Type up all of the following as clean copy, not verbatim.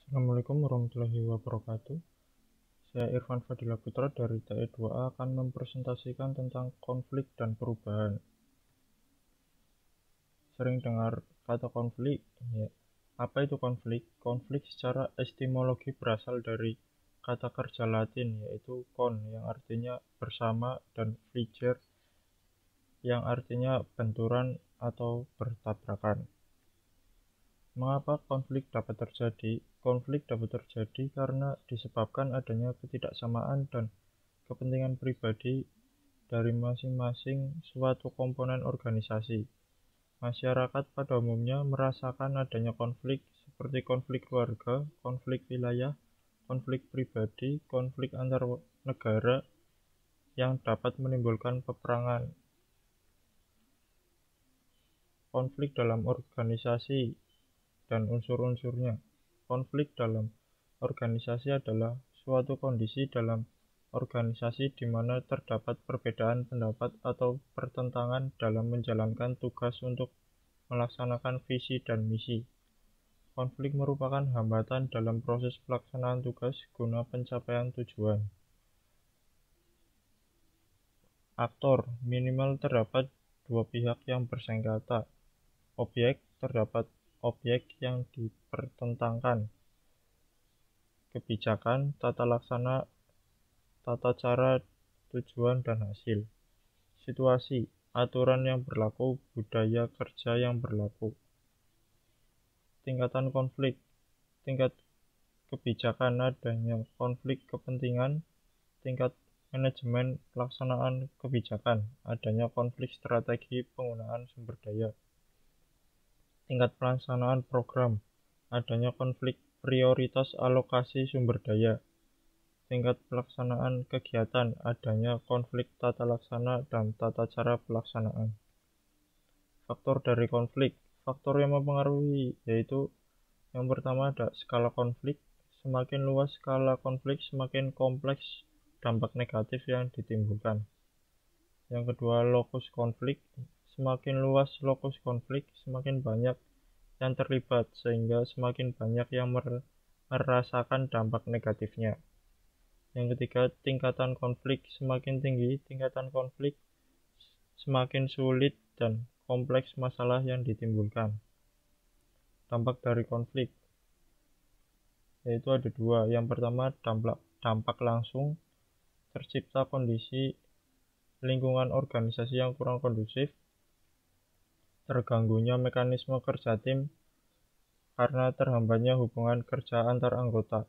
Assalamualaikum warahmatullahi wabarakatuh. Saya Irfan Fadila Putra dari TE2A akan mempresentasikan tentang konflik dan perubahan. Sering dengar kata konflik, ya. Apa itu konflik? Konflik secara etimologi berasal dari kata kerja Latin yaitu kon yang artinya bersama dan fliger yang artinya benturan atau bertabrakan. Mengapa konflik dapat terjadi? Konflik dapat terjadi karena disebabkan adanya ketidaksamaan dan kepentingan pribadi dari masing-masing suatu komponen organisasi. Masyarakat pada umumnya merasakan adanya konflik seperti konflik keluarga, konflik wilayah, konflik pribadi, konflik antar negara yang dapat menimbulkan peperangan. Konflik dalam organisasi dan unsur-unsurnya. Konflik dalam organisasi adalah suatu kondisi dalam organisasi di mana terdapat perbedaan pendapat atau pertentangan dalam menjalankan tugas untuk melaksanakan visi dan misi. Konflik merupakan hambatan dalam proses pelaksanaan tugas guna pencapaian tujuan. Aktor, minimal terdapat dua pihak yang bersengketa. Objek, terdapat objek yang dipertentangkan. Kebijakan, tata laksana, tata cara, tujuan, dan hasil. Situasi, aturan yang berlaku, budaya kerja yang berlaku. Tingkatan konflik, tingkat kebijakan adanya konflik kepentingan, tingkat manajemen pelaksanaan kebijakan, adanya konflik strategi penggunaan sumber daya. Tingkat pelaksanaan program, adanya konflik prioritas alokasi sumber daya. Tingkat pelaksanaan kegiatan, adanya konflik tata laksana dan tata cara pelaksanaan. Faktor dari konflik, faktor yang mempengaruhi yaitu yang pertama ada skala konflik. Semakin luas skala konflik, semakin kompleks dampak negatif yang ditimbulkan. Yang kedua, lokus konflik. Semakin luas lokus konflik, semakin banyak yang terlibat, sehingga semakin banyak yang merasakan dampak negatifnya. Yang ketiga, tingkatan konflik. Semakin tinggi tingkatan konflik, semakin sulit dan kompleks masalah yang ditimbulkan. Dampak dari konflik yaitu ada dua. Yang pertama, dampak langsung, tercipta kondisi lingkungan organisasi yang kurang kondusif, terganggunya mekanisme kerja tim karena terhambatnya hubungan kerja antar anggota.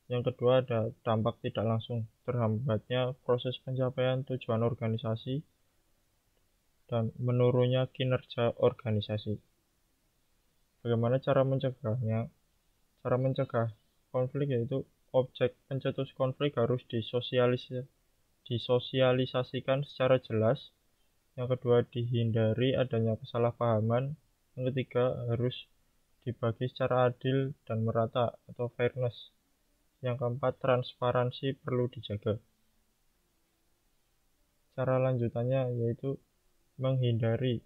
Yang kedua ada dampak tidak langsung, terhambatnya proses pencapaian tujuan organisasi dan menurunnya kinerja organisasi. Bagaimana cara mencegahnya? Cara mencegah konflik yaitu objek pencetus konflik harus disosialisasikan secara jelas. Yang kedua, dihindari adanya kesalahpahaman. Yang ketiga, harus dibagi secara adil dan merata atau fairness. Yang keempat, transparansi perlu dijaga. Cara lanjutannya yaitu menghindari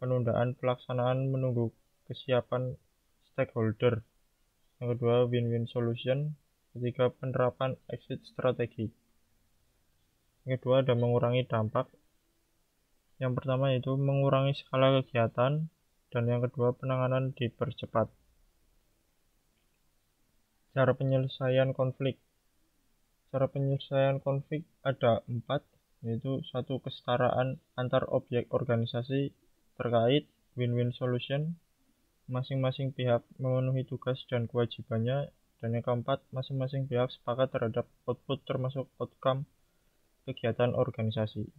penundaan pelaksanaan menunggu kesiapan stakeholder. Yang kedua, win-win solution. Ketiga, penerapan exit strategi. Yang kedua ada mengurangi dampak. Yang pertama yaitu mengurangi skala kegiatan, dan yang kedua penanganan dipercepat. Cara penyelesaian konflik. Cara penyelesaian konflik ada 4, yaitu 1. Kesetaraan antar objek organisasi terkait, win-win solution, masing-masing pihak memenuhi tugas dan kewajibannya, dan yang keempat, masing-masing pihak sepakat terhadap output termasuk outcome kegiatan organisasi.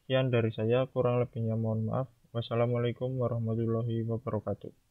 Sekian dari saya, kurang lebihnya mohon maaf. Wassalamualaikum warahmatullahi wabarakatuh.